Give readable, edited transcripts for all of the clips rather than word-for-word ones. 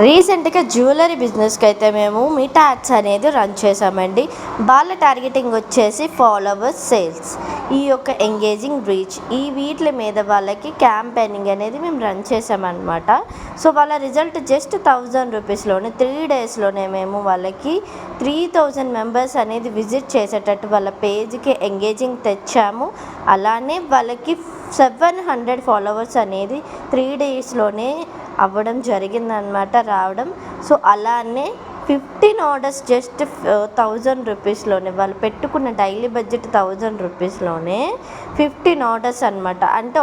రీసెంట్‌గా జ్యువెలరీ బిజినెస్‌కి అయితే మేము మిటా యాడ్స్ అనేది రన్ చేశామండి. వాళ్ళ టార్గెటింగ్ వచ్చేసి ఫాలోవర్స్, సేల్స్. ఈ యొక్క ఎంగేజింగ్ రీచ్ ఈ వీట్ల మీద వాళ్ళకి క్యాంపెయినింగ్ అనేది మేము రన్ చేసామన్నమాట. సో వాళ్ళ రిజల్ట్ జస్ట్ ₹1000లోనే 3 డేస్‌లోనే మేము వాళ్ళకి 3000 మెంబర్స్ అనేది విజిట్ చేసేటట్టు వాళ్ళ పేజ్‌కి ఎంగేజింగ్ తెచ్చాము. అలానే వాళ్ళకి 700 ఫాలోవర్స్ అనేది 3 డేస్‌లోనే అవ్వడం జరిగిందనమాట రావడం. సో అలానే 15 ఆర్డర్స్ జస్ట్ ₹1000లోనే వాళ్ళు పెట్టుకున్న డైలీ బడ్జెట్ ₹1000లోనే 15 ఆర్డర్స్ అనమాట. అంటే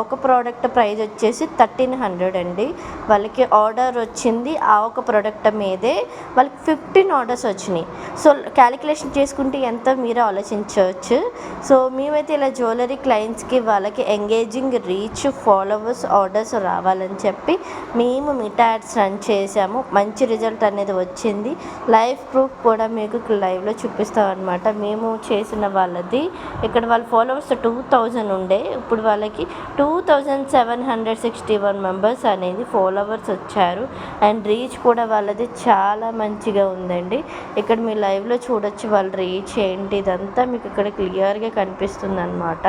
ఒక ప్రోడక్ట్ ప్రైస్ వచ్చేసి 1300 అండి. వాళ్ళకి ఆర్డర్ వచ్చింది ఆ ఒక ప్రోడక్ట్ మీదే వాళ్ళకి 15 ఆర్డర్స్ వచ్చినాయి. సో క్యాలిక్యులేషన్ చేసుకుంటే ఎంత మీరే ఆలోచించవచ్చు. సో మేమైతే ఇలా జ్యువెలరీ క్లయింట్స్కి వాళ్ళకి ఎంగేజింగ్ రీచ్, ఫాలోవర్స్, ఆర్డర్స్ రావాలని చెప్పి మేము మిటా యాడ్స్ రన్ చేసాము. మంచి రిజల్ట్ అనేది వచ్చింది. లైవ్ ప్రూఫ్ కూడా మీకు లైవ్లో చూపిస్తాం అనమాట. మేము చేసిన వాళ్ళది ఇక్కడ వాళ్ళ ఫాలోవర్స్ 2000 ఉండే, ఇప్పుడు వాళ్ళకి 2761 మెంబర్స్ అనేది ఫాలోవర్స్ వచ్చారు. అండ్ రీచ్ కూడా వాళ్ళది చాలా మంచిగా ఉందండి. ఇక్కడ మీరు లైవ్లో చూడొచ్చు వాళ్ళ రీచ్ ఏంటి, ఇదంతా మీకు ఇక్కడ క్లియర్గా కనిపిస్తుంది అనమాట.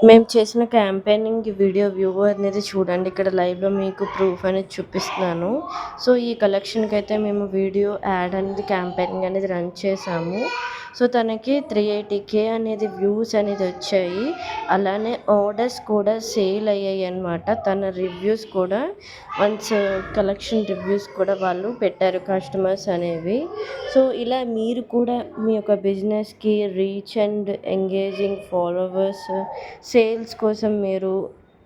మేము చేసిన క్యాంపెయినింగ్ వీడియో వ్యూ అనేది చూడండి. ఇక్కడ లైవ్లో మీకు ప్రూఫ్ అనేది చూపిస్తున్నాను. సో ఈ కలెక్షన్కి అయితే మేము వీడియో యాడ్ అనేది క్యాంపెయినింగ్ అనేది రన్ చేసాము. సో తనకి 380K అనేది వ్యూస్ అనేది వచ్చాయి. అలానే ఆర్డర్స్ కూడా సేల్ అయ్యాయి అన్నమాట. తన రివ్యూస్ కూడా వన్స్ కలెక్షన్ రివ్యూస్ కూడా వాళ్ళు పెట్టారు కస్టమర్స్ అనేవి. సో ఇలా మీరు కూడా మీ యొక్క బిజినెస్కి reach and engaging followers, sales కోసం మీరు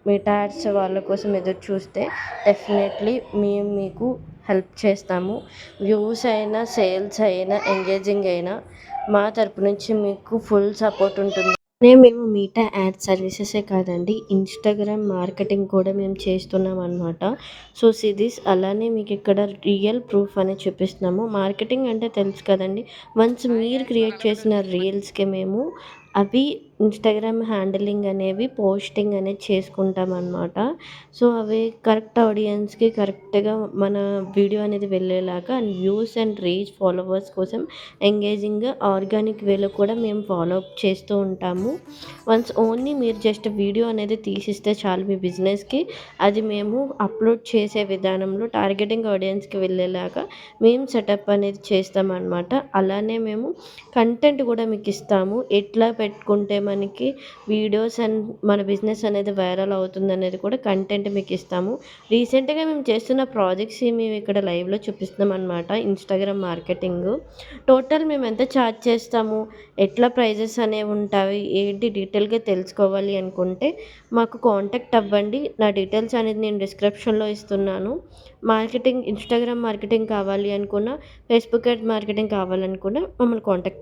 మిటా యాడ్స్ వాళ్ళ కోసం ఎదురు చూస్తే డెఫినెట్లీ మేము మీకు హెల్ప్ చేస్తాము. వ్యూస్ అయినా, సేల్స్ అయినా, ఎంగేజింగ్ అయినా మా తరపు నుంచి మీకు ఫుల్ సపోర్ట్ ఉంటుంది. మేము మిటా యాడ్ సర్వీసెసే కాదండి, ఇన్స్టాగ్రామ్ మార్కెటింగ్ కూడా మేము చేస్తున్నాం అనమాట. సో సిరీస్ అలానే మీకు ఇక్కడ రియల్ ప్రూఫ్ అనేది చూపిస్తున్నాము. మార్కెటింగ్ అంటే తెలుసు కదండి. వన్స్ మీరు క్రియేట్ చేసిన రీల్స్కి మేము అవి ఇన్స్టాగ్రామ్ హ్యాండిలింగ్ అనేవి పోస్టింగ్ అనేది చేసుకుంటాం అనమాట. సో అవి కరెక్ట్ ఆడియన్స్కి కరెక్ట్గా మన వీడియో అనేది వెళ్ళేలాగా and views and reach, followers కోసం ఎంగేజింగ్గా ఆర్గానిక్ వేలో కూడా మేము ఫాలో అప్ చేస్తూ ఉంటాము. వన్స్ ఓన్లీ మీరు జస్ట్ వీడియో అనేది తీసిస్తే చాలు మీ బిజినెస్కి, అది మేము అప్లోడ్ చేసే విధానంలో టార్గెటింగ్ ఆడియన్స్కి వెళ్ళేలాగా మేము సెటప్ అనేది చేస్తామన్నమాట. అలానే మేము కంటెంట్ కూడా మీకు ఇస్తాము. ఎట్లా పెట్టుకుంటే మనకి వీడియోస్ అండ్ మన బిజినెస్ అనేది వైరల్ అవుతుంది అనేది కూడా కంటెంట్ మీకు ఇస్తాము. రీసెంట్గా మేము చేస్తున్న ప్రాజెక్ట్స్ మేము ఇక్కడ లైవ్లో చూపిస్తున్నాం అనమాట. ఇన్స్టాగ్రామ్ మార్కెటింగ్ టోటల్ మేము ఎంత ఛార్జ్ చేస్తాము, ఎట్లా ప్రైజెస్ అనేవి ఉంటాయి ఏంటి డీటెయిల్గా తెలుసుకోవాలి అనుకుంటే మాకు కాంటాక్ట్ అవ్వండి. నా డీటెయిల్స్ అనేది నేను డిస్క్రిప్షన్లో ఇస్తున్నాను. మార్కెటింగ్, ఇన్స్టాగ్రామ్ మార్కెటింగ్ కావాలి అనుకున్నా, ఫేస్బుక్ యాడ్ మార్కెటింగ్ కావాలనుకున్నా మమ్మల్ని కాంటాక్ట్